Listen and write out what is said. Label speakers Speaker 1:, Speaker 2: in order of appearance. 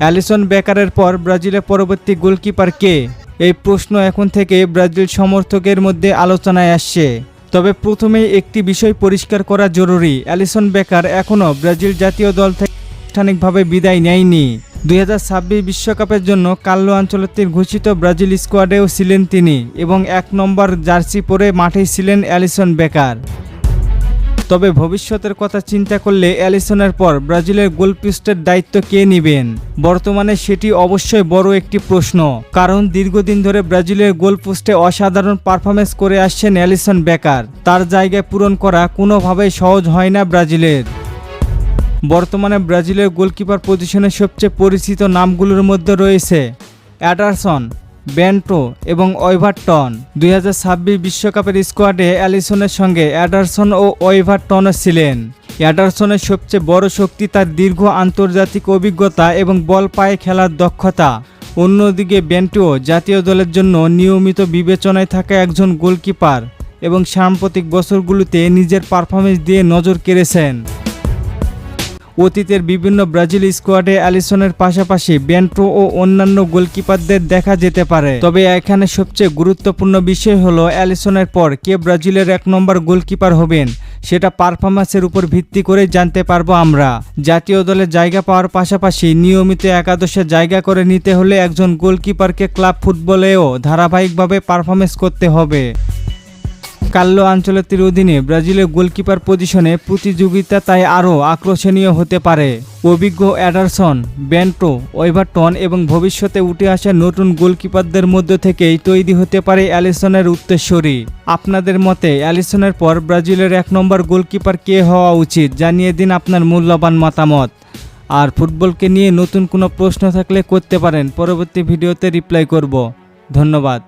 Speaker 1: Allison বেকারের পর ব্রাজিলের পরবর্তী গোলকিপার কে? এই প্রশ্ন এখন থেকে ব্রাজিল সমর্থকের মধ্যে আলোচনায় আসছে। তবে প্রথমেই একটি বিষয় পরিষ্কার করা জরুরি, অ্যালিসন বেকার এখনও ব্রাজিল জাতীয় দল থেকে আনুষ্ঠানিকভাবে বিদায় নেয়নি। 2026 বিশ্বকাপের জন্য কার্লো আনচেলত্তির ঘোষিত ব্রাজিল স্কোয়াডেও ছিলেন তিনি এবং 1 নম্বর জার্সি পরে মাঠেই ছিলেন অ্যালিসন বেকার। তবে ভবিষ্যতের কথা চিন্তা করলে অ্যালিসনের পর ব্রাজিলের গোলপোস্টের দায়িত্ব কে নেবেন? বর্তমানে সেটি অবশ্যই বড় একটি প্রশ্ন, কারণ দীর্ঘদিন ধরে ব্রাজিলের গোলপোস্টে অসাধারণ পারফরমেন্স করে আসছেন অ্যালিসন বেকার। তার জায়গায় পূরণ করা কোনোভাবেই সহজ হয় না ব্রাজিলের। বর্তমানে ব্রাজিলের গোলকিপার পজিশনে সবচেয়ে পরিচিত নামগুলোর মধ্যে রয়েছে অ্যাডারসন, বেন্টো এবং ওইভারটন। 2026 বিশ্বকাপের স্কোয়াডে অ্যালিসনের সঙ্গে অ্যাডারসন ও ওইভারটনও ছিলেন। অ্যাডারসনের সবচেয়ে বড় শক্তি তার দীর্ঘ আন্তর্জাতিক অভিজ্ঞতা এবং বল পায়ে খেলার দক্ষতা। অন্যদিকে বেন্টো জাতীয় দলের জন্য নিয়মিত বিবেচনায় থাকা একজন গোলকিপার এবং সাম্প্রতিক বছরগুলোতে নিজের পারফরমেন্স দিয়ে নজর কেড়েছেন। অতীতের বিভিন্ন ব্রাজিল স্কোয়াডে অ্যালিসনের পাশাপাশি বেন্টো ও অন্যান্য গোলকিপারদের দেখা যেতে পারে। তবে এখানে সবচেয়ে গুরুত্বপূর্ণ বিষয় হলো অ্যালিসনের পর কে ব্রাজিলের 1 নম্বর গোলকিপার হবেন সেটা পারফরম্যান্সের উপর ভিত্তি করে জানতে পারবো আমরা। জাতীয় দলে জায়গা পাওয়ার পাশাপাশি নিয়মিত একাদশে জায়গা করে নিতে হলে একজন গোলকিপারকে ক্লাব ফুটবলেও ধারাবাহিকভাবে পারফরমেন্স করতে হবে। কার্লো আনচেলত্তির অধীনে ব্রাজিলের গোলকিপার পজিশনে প্রতিযোগিতা তাই আরও আকর্ষণীয় হতে পারে। অভিজ্ঞ অ্যাডারসন, বেন্টো, ওইভারটন এবং ভবিষ্যতে উঠে আসা নতুন গোলকিপারদের মধ্য থেকেই তৈরি হতে পারে অ্যালিসনের উত্তরসূরি। আপনাদের মতে অ্যালিসনের পর ব্রাজিলের 1 নম্বর গোলকিপার কে হওয়া উচিত? জানিয়ে দিন আপনার মূল্যবান মতামত। আর ফুটবলকে নিয়ে নতুন কোনো প্রশ্ন থাকলে করতে পারেন, পরবর্তী ভিডিওতে রিপ্লাই করব। ধন্যবাদ।